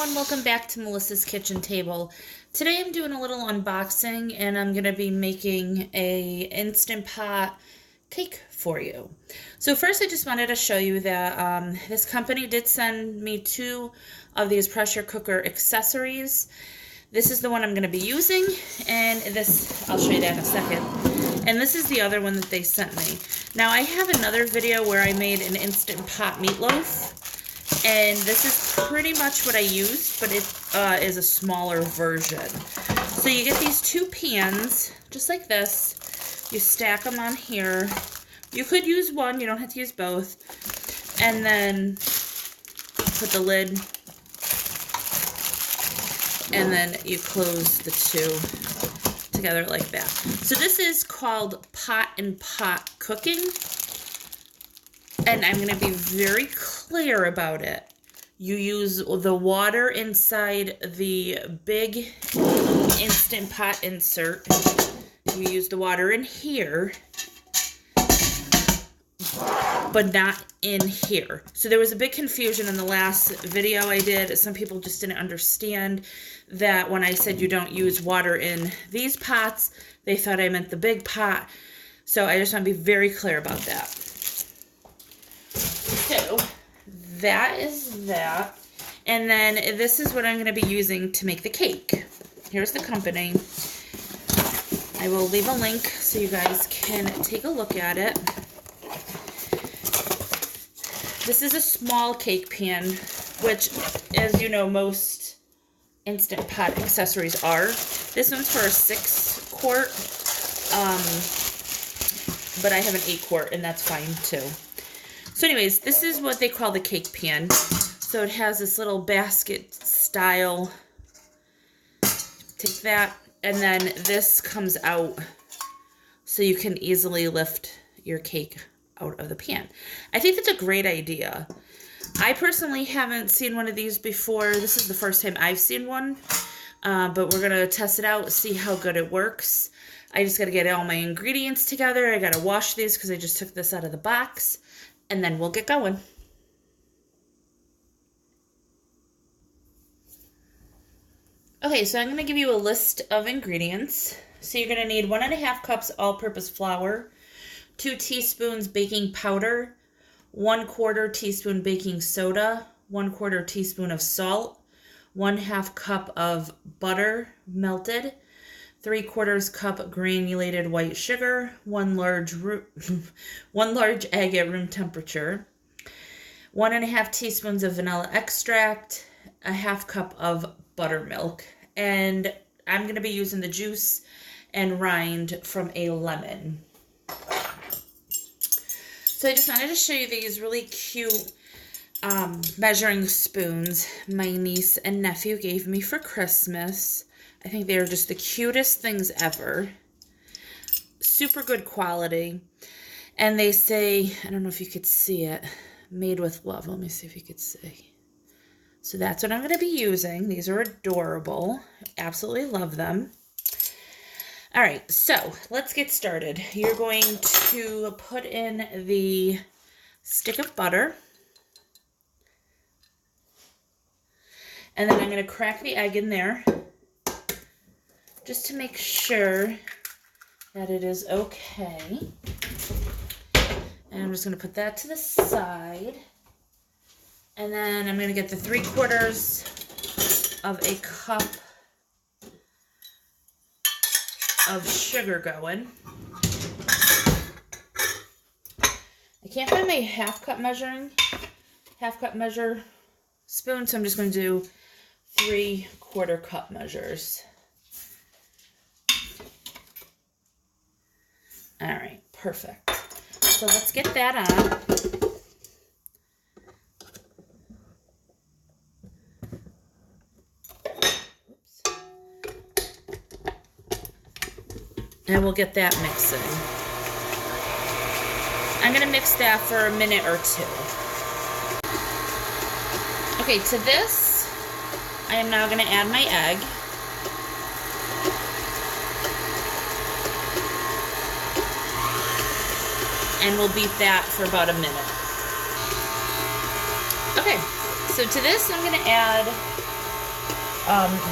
everyone, welcome back to Melissa's Kitchen Table. Today I'm doing a little unboxing and I'm going to be making a Instant Pot cake for you. So first I just wanted to show you that this company did send me 2 of these pressure cooker accessories. This is the one I'm going to be using, and this, I'll show you that in a second. And this is the other one that they sent me. Now I have another video where I made an Instant Pot meatloaf. And this is pretty much what I used, but it is a smaller version. So you get these 2 pans, just like this. You stack them on here. You could use one, you don't have to use both. And then put the lid. And then you close the 2 together like that. So this is called pot and pot cooking. And I'm going to be very clear about it. You use the water inside the big Instant Pot insert. You use the water in here, but not in here. So there was a big confusion in the last video I did. Some people just didn't understand that when I said you don't use water in these pots, they thought I meant the big pot. So I just want to be very clear about that. So that is that, and then this is what I'm going to be using to make the cake. Here's the company. I will leave a link so you guys can take a look at it. This is a small cake pan, which, as you know, most Instant Pot accessories are. This one's for a 6 quart, but I have an 8 quart, and that's fine too. So anyways, this is what they call the cake pan. So it has this little basket style. Take that, and then this comes out so you can easily lift your cake out of the pan. I think that's a great idea. I personally haven't seen one of these before. This is the first time I've seen one, but we're going to test it out, see how good it works. I just got to get all my ingredients together. I got to wash these because I just took this out of the box. And then we'll get going. Okay, so I'm going to give you a list of ingredients. So you're going to need 1½ cups all-purpose flour, 2 teaspoons baking powder, 1/4 teaspoon baking soda, 1/4 teaspoon of salt, 1/2 cup of butter melted, 3/4 cup granulated white sugar, 1 large egg at room temperature, 1½ teaspoons of vanilla extract, 1/2 cup of buttermilk, and I'm going to be using the juice and rind from a lemon. So I just wanted to show you these really cute measuring spoons my niece and nephew gave me for Christmas. I think they're just the cutest things ever. Super good quality. And they say, I don't know if you could see it, made with love. Let me see if you could see. So that's what I'm going to be using. These are adorable. Absolutely love them. All right, so let's get started. You're going to put in the stick of butter. And then I'm going to crack the egg in there, just to make sure that it is okay. And I'm just going to put that to the side. And then I'm going to get the 3/4 of a cup of sugar going. I can't find my half cup measure spoon, so I'm just going to do 3/4 cup measures. All right, perfect. So let's get that on. Oops. And we'll get that mixing. I'm going to mix that for a minute or 2. Okay, to this, I am now going to add my egg. And we'll beat that for about a minute. Okay, so to this I'm going to add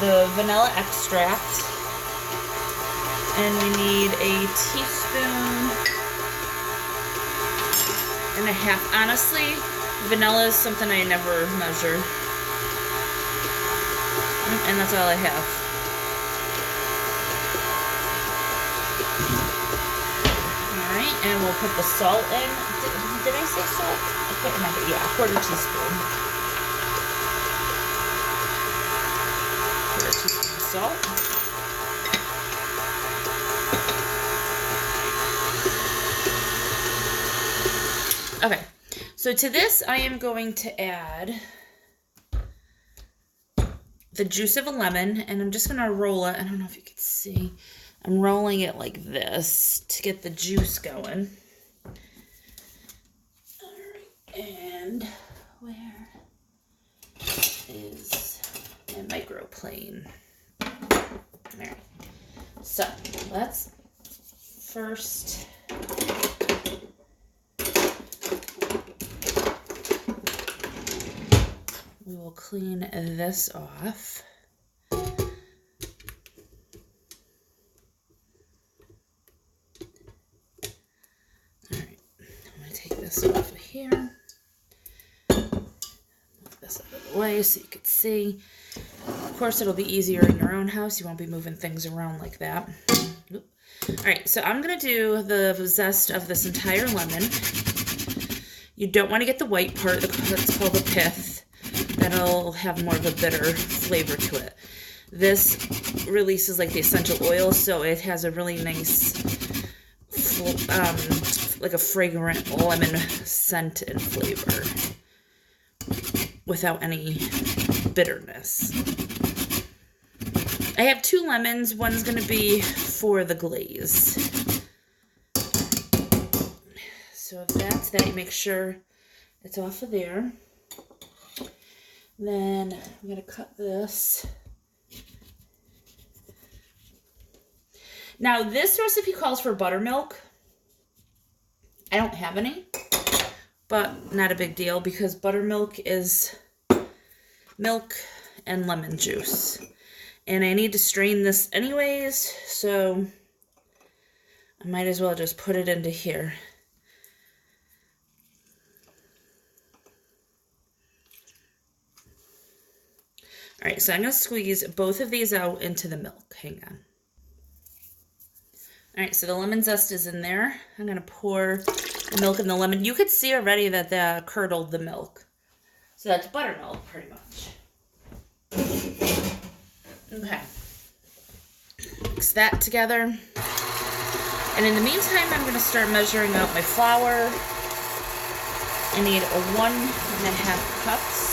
the vanilla extract. And we need a teaspoon and a half. Honestly, vanilla is something I never measure. And that's all I have. Alright, and we'll put the salt in. Did I say salt? I can't remember. Yeah, a quarter teaspoon. Quarter teaspoon of salt. Okay, so to this I am going to add the juice of a lemon, and I'm just going to roll it. I don't know if you can see. I'm rolling it like this to get the juice going. Alright, and where is my microplane? Alright, so let's first... we will clean this off. Alright, I'm going to take this off of here. Move this out of the way so you can see. Of course, it'll be easier in your own house. You won't be moving things around like that. Alright, so I'm going to do the zest of this entire lemon. You don't want to get the white part. That's called the pith. That'll have more of a bitter flavor to it. This releases like the essential oil, so it has a really nice, like a fragrant lemon scent and flavor without any bitterness. I have 2 lemons. One's going to be for the glaze. So if that's that, you make sure it's off of there. Then I'm going to cut this. Now, this recipe calls for buttermilk. I don't have any, but not a big deal because buttermilk is milk and lemon juice. And I need to strain this anyways, so I might as well just put it into here. Alright, so I'm going to squeeze both of these out into the milk. Hang on. Alright, so the lemon zest is in there. I'm going to pour the milk and the lemon. You could see already that that curdled the milk. So that's buttermilk, pretty much. Okay. Mix that together. And in the meantime, I'm going to start measuring out my flour. I need 1.5 cups.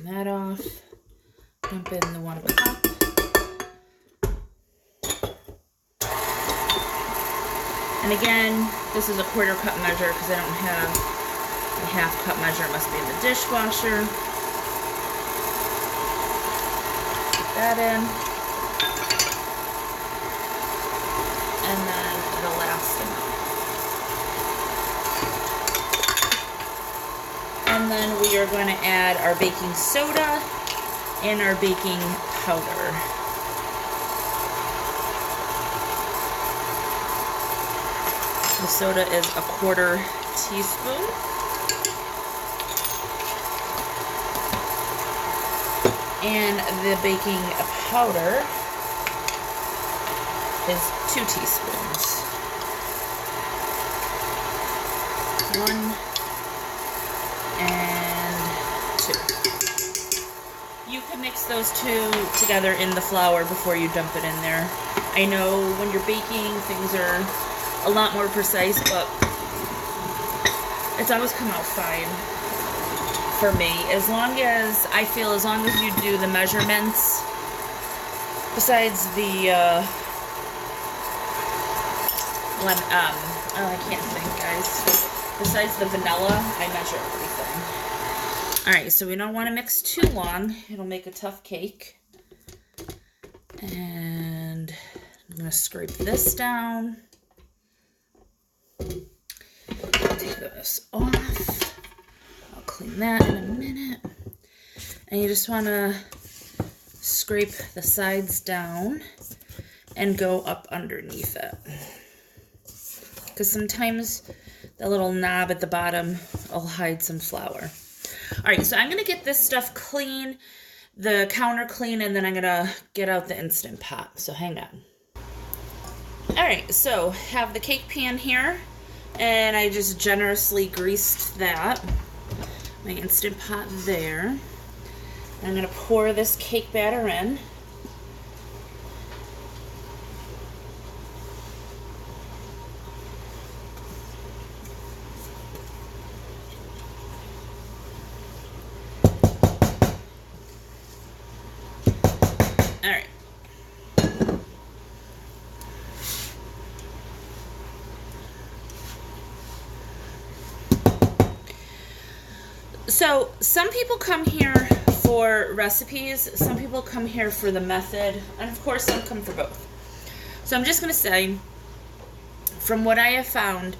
That off, dump in the 1 cup. And again, this is a 1/4 cup measure because I don't have a 1/2 cup measure. It must be in the dishwasher. Put that in. And then the last amount. And then we are going to add our baking soda and our baking powder. The soda is a 1/4 teaspoon. And the baking powder is 2 teaspoons. 1 and 2. You can mix those 2 together in the flour before you dump it in there. I know when you're baking, things are a lot more precise, but it's always come out fine for me. As long as you do the measurements, besides the, I can't think, guys. Besides the vanilla, I measure everything. All right, so we don't want to mix too long. It'll make a tough cake. And I'm going to scrape this down. Take this off. I'll clean that in a minute. And you just want to scrape the sides down and go up underneath it. Because sometimes the little knob at the bottom will hide some flour. All right, so I'm going to get this stuff clean, the counter clean, and then I'm going to get out the Instant Pot. So hang on. All right, so have the cake pan here, and I just generously greased that. My Instant Pot there. I'm going to pour this cake batter in. All right. So some people come here for recipes, some people come here for the method, and of course some come for both. So I'm just going to say, from what I have found,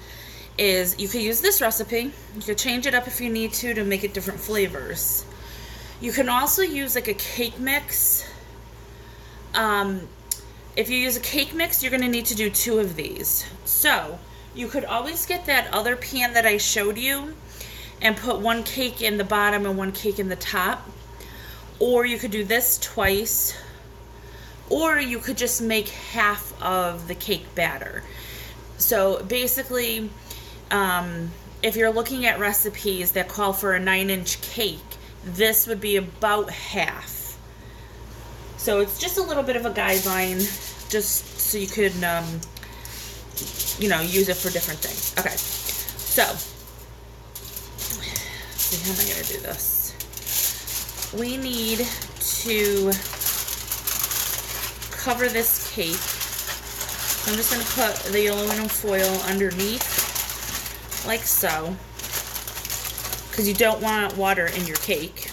is you could use this recipe, you could change it up if you need to make it different flavors. You can also use like a cake mix. If you use a cake mix, you're going to need to do 2 of these. So you could always get that other pan that I showed you and put 1 cake in the bottom and 1 cake in the top. Or you could do this twice. Or you could just make half of the cake batter. So basically, if you're looking at recipes that call for a 9-inch cake, this would be about half. So it's just a little bit of a guideline, just so you could, use it for different things. Okay, so, let's see, how am I going to do this? We need to cover this cake. So I'm just going to put the aluminum foil underneath, like so, because you don't want water in your cake.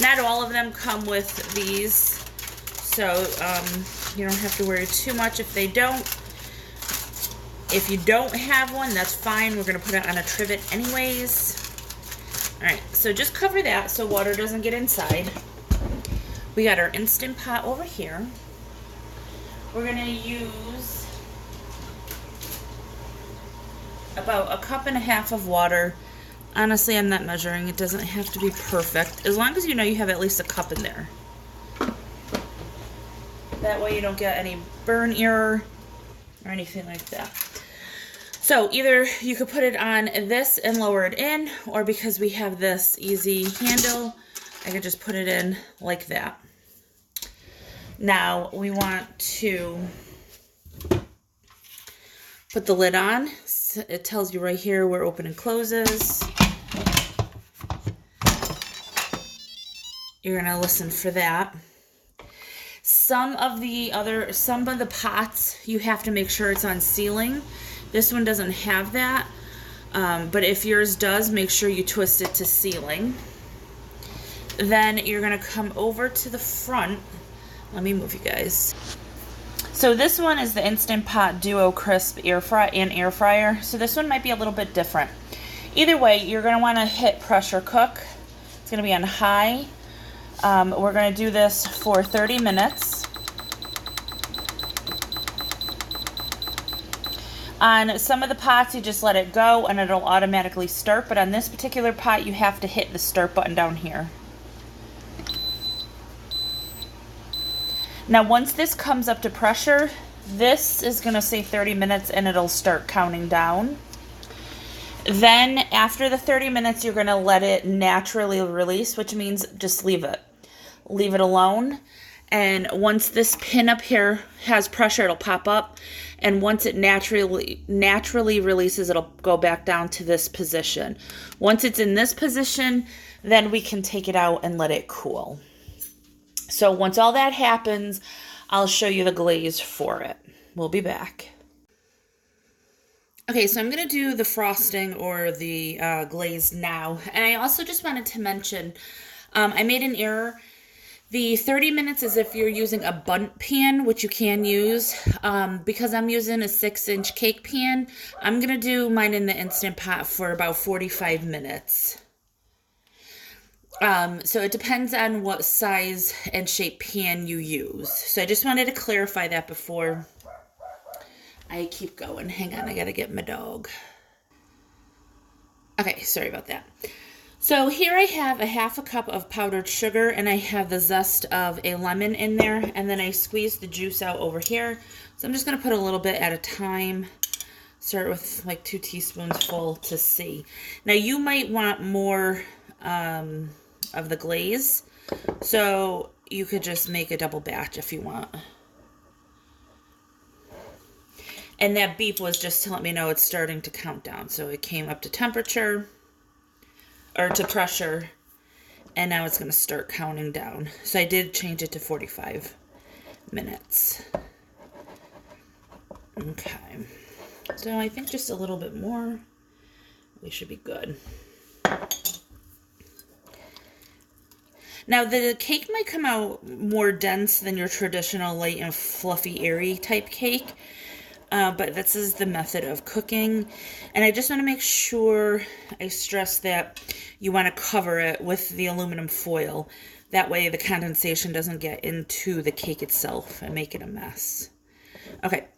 Not all of them come with these, so you don't have to worry too much if they don't. If you don't have one, that's fine. We're going to put it on a trivet anyways. Alright, so just cover that so water doesn't get inside. We got our Instant Pot over here. We're going to use about 1.5 cups of water. Honestly, I'm not measuring. It doesn't have to be perfect. As long as you know you have at least 1 cup in there. That way you don't get any burn error or anything like that. So either you could put it on this and lower it in, or because we have this easy handle, I could just put it in like that. Now we want to put the lid on. It tells you right here where open and closes. You're gonna listen for that. Some of the pots, you have to make sure it's on sealing. This one doesn't have that, but if yours does, make sure you twist it to sealing. Then you're gonna come over to the front. Let me move you guys. So this one is the Instant Pot Duo Crisp air fryer. So this one might be a little bit different. Either way, you're gonna wanna hit pressure cook. It's gonna be on high. We're gonna do this for 30 minutes. On some of the pots, you just let it go and it'll automatically start, but on this particular pot, you have to hit the start button down here. Now, once this comes up to pressure, this is gonna say 30 minutes and it'll start counting down. Then, after the 30 minutes, you're gonna let it naturally release, which means just leave it. Leave it alone. And once this pin up here has pressure, it'll pop up. And once it naturally releases, it'll go back down to this position. Once it's in this position, then we can take it out and let it cool. So once all that happens, I'll show you the glaze for it. We'll be back. Okay, so I'm going to do the frosting or the glaze now. And I also just wanted to mention, I made an error. The 30 minutes is if you're using a bundt pan, which you can use. Because I'm using a 6-inch cake pan, I'm going to do mine in the Instant Pot for about 45 minutes. So it depends on what size and shape pan you use. So I just wanted to clarify that before I keep going. Hang on, I gotta get my dog. Okay, sorry about that. So here I have a 1/2 cup of powdered sugar, and I have the zest of a lemon in there, and then I squeezed the juice out over here. So I'm just gonna put a little bit at a time. Start with like 2 teaspoons full to see. Now you might want more of the glaze, so you could just make a double batch if you want. And that beep was just to let me know it's starting to count down. So it came up to temperature, or to pressure, and now it's going to start counting down. So I did change it to 45 minutes. Okay. So I think just a little bit more, we should be good. Now the cake might come out more dense than your traditional light and fluffy, airy type cake. But this is the method of cooking, and I just want to make sure I stress that you want to cover it with the aluminum foil. That way the condensation doesn't get into the cake itself and make it a mess. Okay,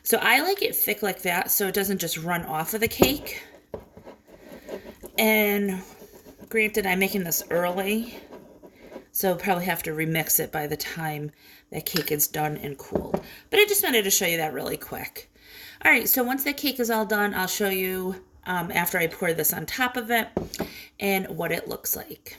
so I like it thick like that so it doesn't just run off of the cake. And granted, I'm making this early, so I'll probably have to remix it by the time that cake is done and cooled. But I just wanted to show you that really quick. All right, so once that cake is all done, I'll show you after I pour this on top of it and what it looks like.